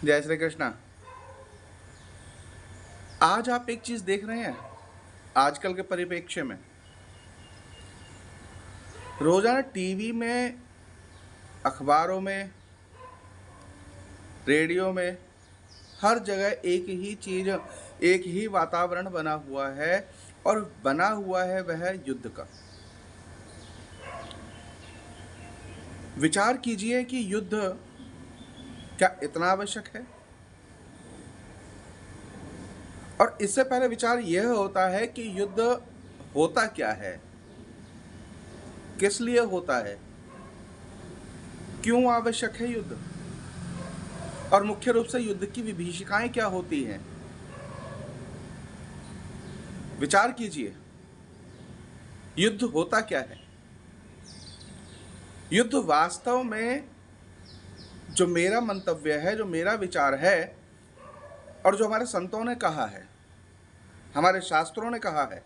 जय श्री कृष्णा। आज आप एक चीज देख रहे हैं, आजकल के परिप्रेक्ष्य में रोजाना टीवी में, अखबारों में, रेडियो में, हर जगह एक ही चीज, एक ही वातावरण बना हुआ है और बना हुआ है वह युद्ध का। विचार कीजिए कि युद्ध क्या इतना आवश्यक है? और इससे पहले विचार यह होता है कि युद्ध होता क्या है, किस लिए होता है, क्यों आवश्यक है युद्ध, और मुख्य रूप से युद्ध की विभीषिकाएं क्या होती हैं। विचार कीजिए, युद्ध होता क्या है? युद्ध वास्तव में, जो मेरा मंतव्य है, जो मेरा विचार है और जो हमारे संतों ने कहा है, हमारे शास्त्रों ने कहा है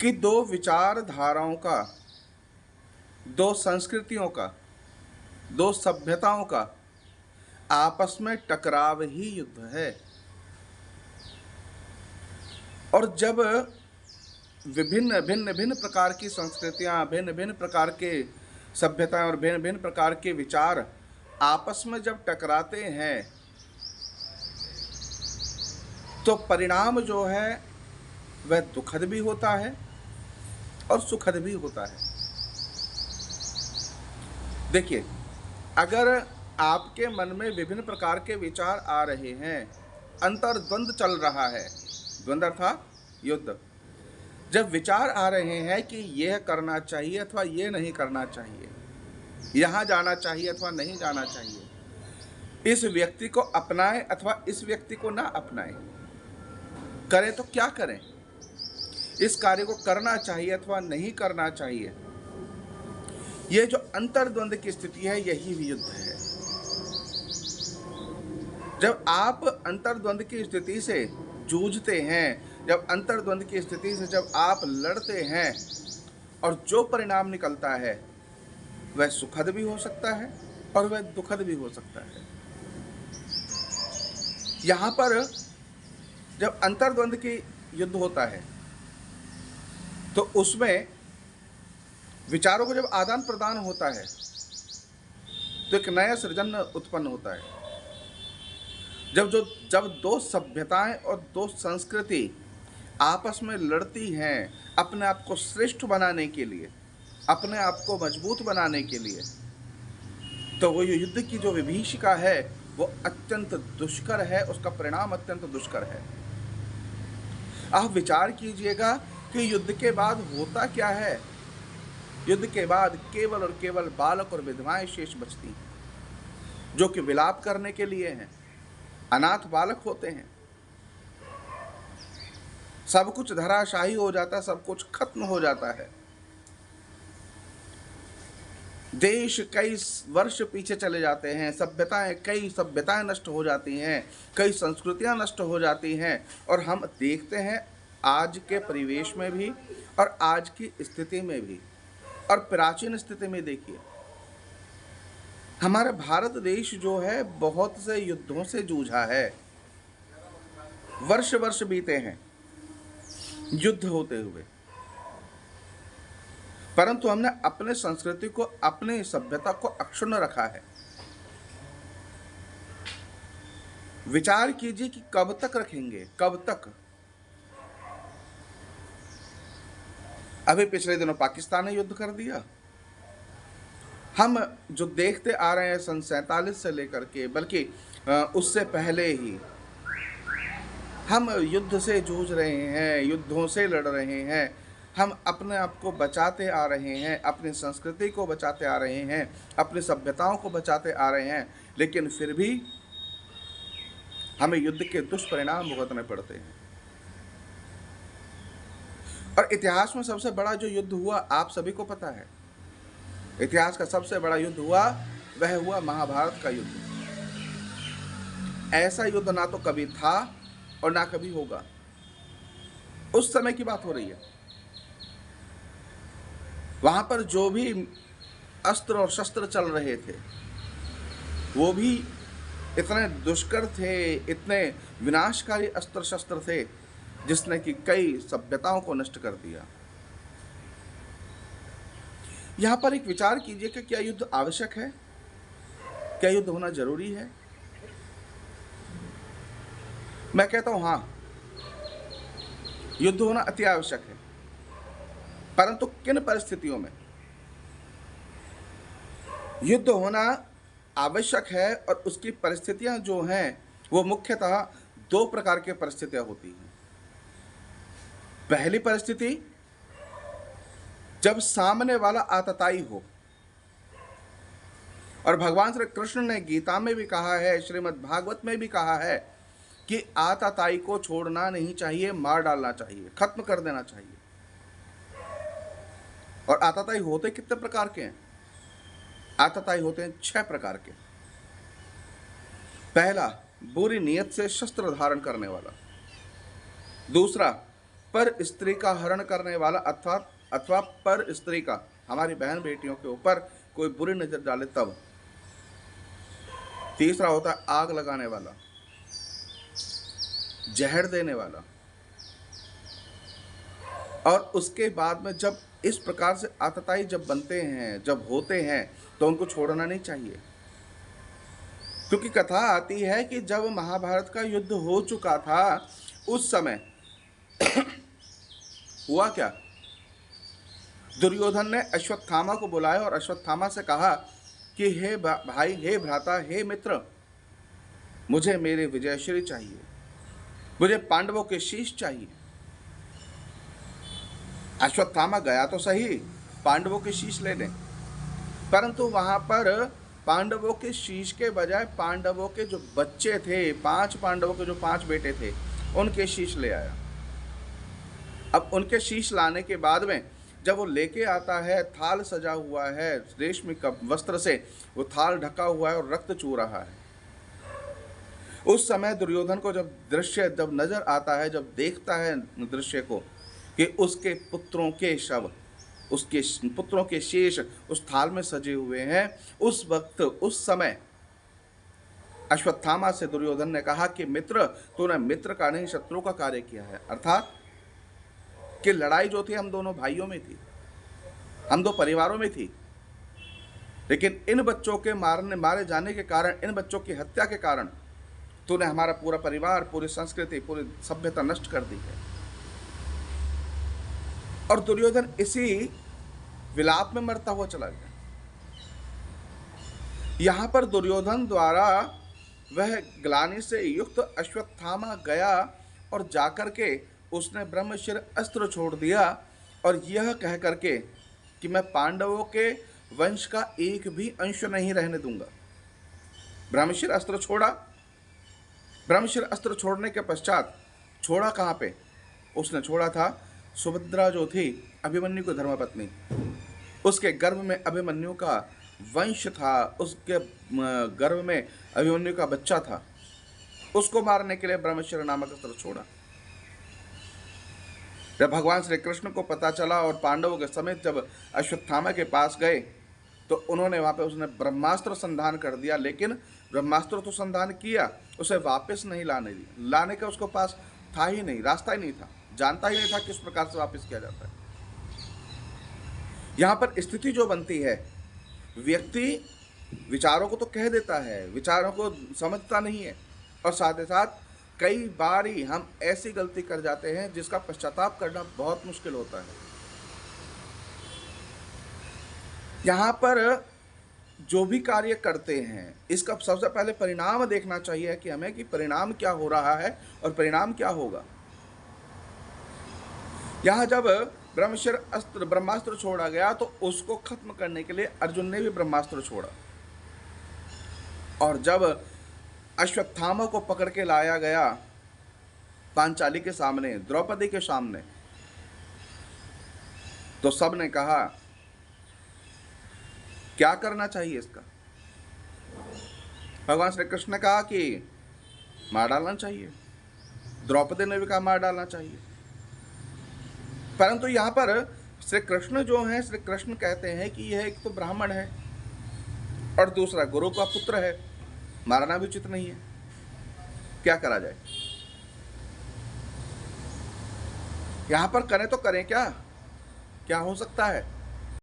कि दो विचारधाराओं का, दो संस्कृतियों का, दो सभ्यताओं का आपस में टकराव ही युद्ध है। और जब विभिन्न भिन्न भिन्न प्रकार की संस्कृतियां, भिन्न भिन्न प्रकार के सभ्यताएं और भिन्न भिन्न प्रकार के विचार आपस में जब टकराते हैं तो परिणाम जो है वह दुखद भी होता है और सुखद भी होता है। देखिए, अगर आपके मन में विभिन्न प्रकार के विचार आ रहे हैं, अंतर्द्वंद चल रहा है, द्वंद अर्थात युद्ध, जब विचार आ रहे हैं कि यह करना चाहिए अथवा यह नहीं करना चाहिए, यहाँ जाना चाहिए अथवा नहीं जाना चाहिए, इस व्यक्ति को अपनाएं अथवा इस व्यक्ति को ना अपनाएं, करें तो क्या करें, इस कार्य को करना चाहिए अथवा नहीं करना चाहिए, यह जो अंतर्द्वंद की स्थिति है यही भी युद्ध है। जब आप अंतर्द्वंद की स्थिति से जूझते हैं, जब अंतर्द्वंद की स्थिति से जब आप लड़ते हैं और जो परिणाम निकलता है वह सुखद भी हो सकता है और वह दुखद भी हो सकता है। यहाँ पर जब अंतर्द्वंद की युद्ध होता है तो उसमें विचारों को जब आदान प्रदान होता है तो एक नया सृजन उत्पन्न होता है। जब दो सभ्यताएं और दो संस्कृति आपस में लड़ती हैं अपने आप को श्रेष्ठ बनाने के लिए, अपने आप को मजबूत बनाने के लिए, तो वो युद्ध की जो विभीषिका है वो अत्यंत दुष्कर है, उसका परिणाम अत्यंत दुष्कर है। आप विचार कीजिएगा कि युद्ध के बाद होता क्या है। युद्ध के बाद केवल और केवल बालक और विधवाएं शेष बचती हैं जो कि विलाप करने के लिए हैं, अनाथ बालक होते हैं। सब कुछ धराशायी हो जाता है, सब कुछ खत्म हो जाता है। देश कई वर्ष पीछे चले जाते हैं, कई सभ्यताएं नष्ट हो जाती हैं, कई संस्कृतियां नष्ट हो जाती हैं। और हम देखते हैं आज के परिवेश में भी और आज की स्थिति में भी और प्राचीन स्थिति में देखिए, हमारा भारत देश जो है बहुत से युद्धों से जूझा है। वर्ष वर्ष बीते हैं युद्ध होते हुए, परंतु हमने अपने संस्कृति को, अपनी सभ्यता को अक्षुण्ण रखा है। विचार कीजिए कि कब तक रखेंगे, कब तक। अभी पिछले दिनों पाकिस्तान ने युद्ध कर दिया। हम जो देखते आ रहे हैं सन 47 से लेकर के, बल्कि उससे पहले ही हम युद्ध से जूझ रहे हैं, युद्धों से लड़ रहे हैं। हम अपने आप को बचाते आ रहे हैं, अपनी संस्कृति को बचाते आ रहे हैं, अपनी सभ्यताओं को बचाते आ रहे हैं, लेकिन फिर भी हमें युद्ध के दुष्परिणाम भुगतने पड़ते हैं। और इतिहास में सबसे बड़ा जो युद्ध हुआ आप सभी को पता है। इतिहास का सबसे बड़ा युद्ध हुआ, वह हुआ महाभारत का युद्ध। ऐसा युद्ध ना तो कभी था और ना कभी होगा। उस समय की बात हो रही है। वहां पर जो भी अस्त्र और शस्त्र चल रहे थे वो भी इतने दुष्कर थे, इतने विनाशकारी अस्त्र शस्त्र थे, जिसने कि कई सभ्यताओं को नष्ट कर दिया। यहां पर एक विचार कीजिए कि क्या युद्ध आवश्यक है? क्या युद्ध होना जरूरी है? मैं कहता हूं हां, युद्ध होना अति आवश्यक है, परंतु किन परिस्थितियों में? युद्ध होना आवश्यक है और उसकी परिस्थितियां जो हैं वो मुख्यतः दो प्रकार की परिस्थितियां होती हैं। पहली परिस्थिति, जब सामने वाला आतताई हो, और भगवान श्री कृष्ण ने गीता में भी कहा है, श्रीमद् भागवत में भी कहा है कि आतताई को छोड़ना नहीं चाहिए, मार डालना चाहिए, खत्म कर देना चाहिए। और आतताई होते कितने प्रकार के हैं? आतताई होते हैं 6 प्रकार के। पहला, बुरी नीयत से शस्त्र धारण करने वाला। दूसरा, पर स्त्री का हरण करने वाला अथवा पर स्त्री का, हमारी बहन बेटियों के ऊपर कोई बुरी नजर डाले तब। तीसरा होता है आग लगाने वाला, जहर देने वाला। और उसके बाद में जब इस प्रकार से आतताई जब बनते हैं, जब होते हैं, तो उनको छोड़ना नहीं चाहिए। क्योंकि कथा आती है कि जब महाभारत का युद्ध हो चुका था, उस समय हुआ क्या? दुर्योधन ने अश्वत्थामा को बुलाया और अश्वत्थामा से कहा कि हे भाई, हे भ्राता, हे मित्र, मुझे मेरे विजयश्री चाहिए, मुझे पांडवों के शीश चाहिए। अश्वत्थामा गया तो सही पांडवों के शीश लेने, परंतु वहां पर पांडवों के शीश के बजाय पांडवों के जो बच्चे थे, 5 पांडवों के जो 5 बेटे थे, उनके शीश ले आया। अब उनके शीश लाने के बाद में जब वो लेके आता है, थाल सजा हुआ है रेशमी का वस्त्र से, वो थाल ढका हुआ है और रक्त चू रहा है। उस समय दुर्योधन को जब दृश्य जब नजर आता है, जब देखता है दृश्य को कि उसके पुत्रों के शव, उसके पुत्रों के शेष उस थाल में सजे हुए हैं, उस वक्त, उस समय अश्वत्थामा से दुर्योधन ने कहा कि मित्र, तूने मित्र का नहीं शत्रु का कार्य किया है। अर्थात कि लड़ाई जो थी हम दोनों भाइयों में थी, हम 2 परिवारों में थी, लेकिन इन बच्चों के मारे जाने के कारण, इन बच्चों की हत्या के कारण तूने हमारा पूरा परिवार, पूरी संस्कृति, पूरी सभ्यता नष्ट कर दी है। और दुर्योधन इसी विलाप में मरता हुआ चला गया। यहां पर दुर्योधन द्वारा वह ग्लानि से युक्त अश्वत्थामा गया और जाकर के उसने ब्रह्मशिर अस्त्र छोड़ दिया, और यह कह करके कि मैं पांडवों के वंश का एक भी अंश नहीं रहने दूंगा। ब्रह्मशिर अस्त्र छोड़ा। ब्रह्मशिर अस्त्र छोड़ने के पश्चात छोड़ा कहाँ पे? उसने छोड़ा था सुभद्रा जो थी अभिमन्यु की धर्मपत्नी, उसके गर्भ में अभिमन्यु का वंश था, उसके गर्भ में अभिमन्यु का बच्चा था, उसको मारने के लिए ब्रह्मशिर नामक अस्त्र छोड़ा। जब भगवान श्री कृष्ण को पता चला और पांडवों के समेत जब अश्वत्थामा के पास गए, तो उन्होंने वहां पे उसने ब्रह्मास्त्र संधान कर दिया, लेकिन ब्रह्मास्त्र तो संधान किया, उसे वापस नहीं लाने दी। लाने का उसको पास था ही नहीं, रास्ता ही नहीं था, जानता ही नहीं था किस प्रकार से वापस किया जाता है। यहां पर स्थिति जो बनती है, व्यक्ति विचारों को तो कह देता है, विचारों को समझता नहीं है, और साथ ही साथ कई बार ही हम ऐसी गलती कर जाते हैं जिसका पश्चाताप करना बहुत मुश्किल होता है। यहां पर जो भी कार्य करते हैं, इसका सबसे पहले परिणाम देखना चाहिए कि हमें कि परिणाम क्या हो रहा है और परिणाम क्या होगा। यहां जब ब्रह्मास्त्र छोड़ा गया, तो उसको खत्म करने के लिए अर्जुन ने भी ब्रह्मास्त्र छोड़ा, और जब अश्वत्थामा को पकड़ के लाया गया पांचाली के सामने, द्रौपदी के सामने, तो सब ने कहा क्या करना चाहिए इसका? भगवान श्री कृष्ण ने कहा कि मार डालना चाहिए। द्रौपदी ने भी कहा मार डालना चाहिए। परंतु यहां पर श्री कृष्ण जो हैं, श्री कृष्ण कहते हैं कि यह एक तो ब्राह्मण है और दूसरा गुरु का पुत्र है, मारना भी उचित नहीं है। क्या करा जाए? यहाँ पर करें तो करें क्या? क्या हो सकता है?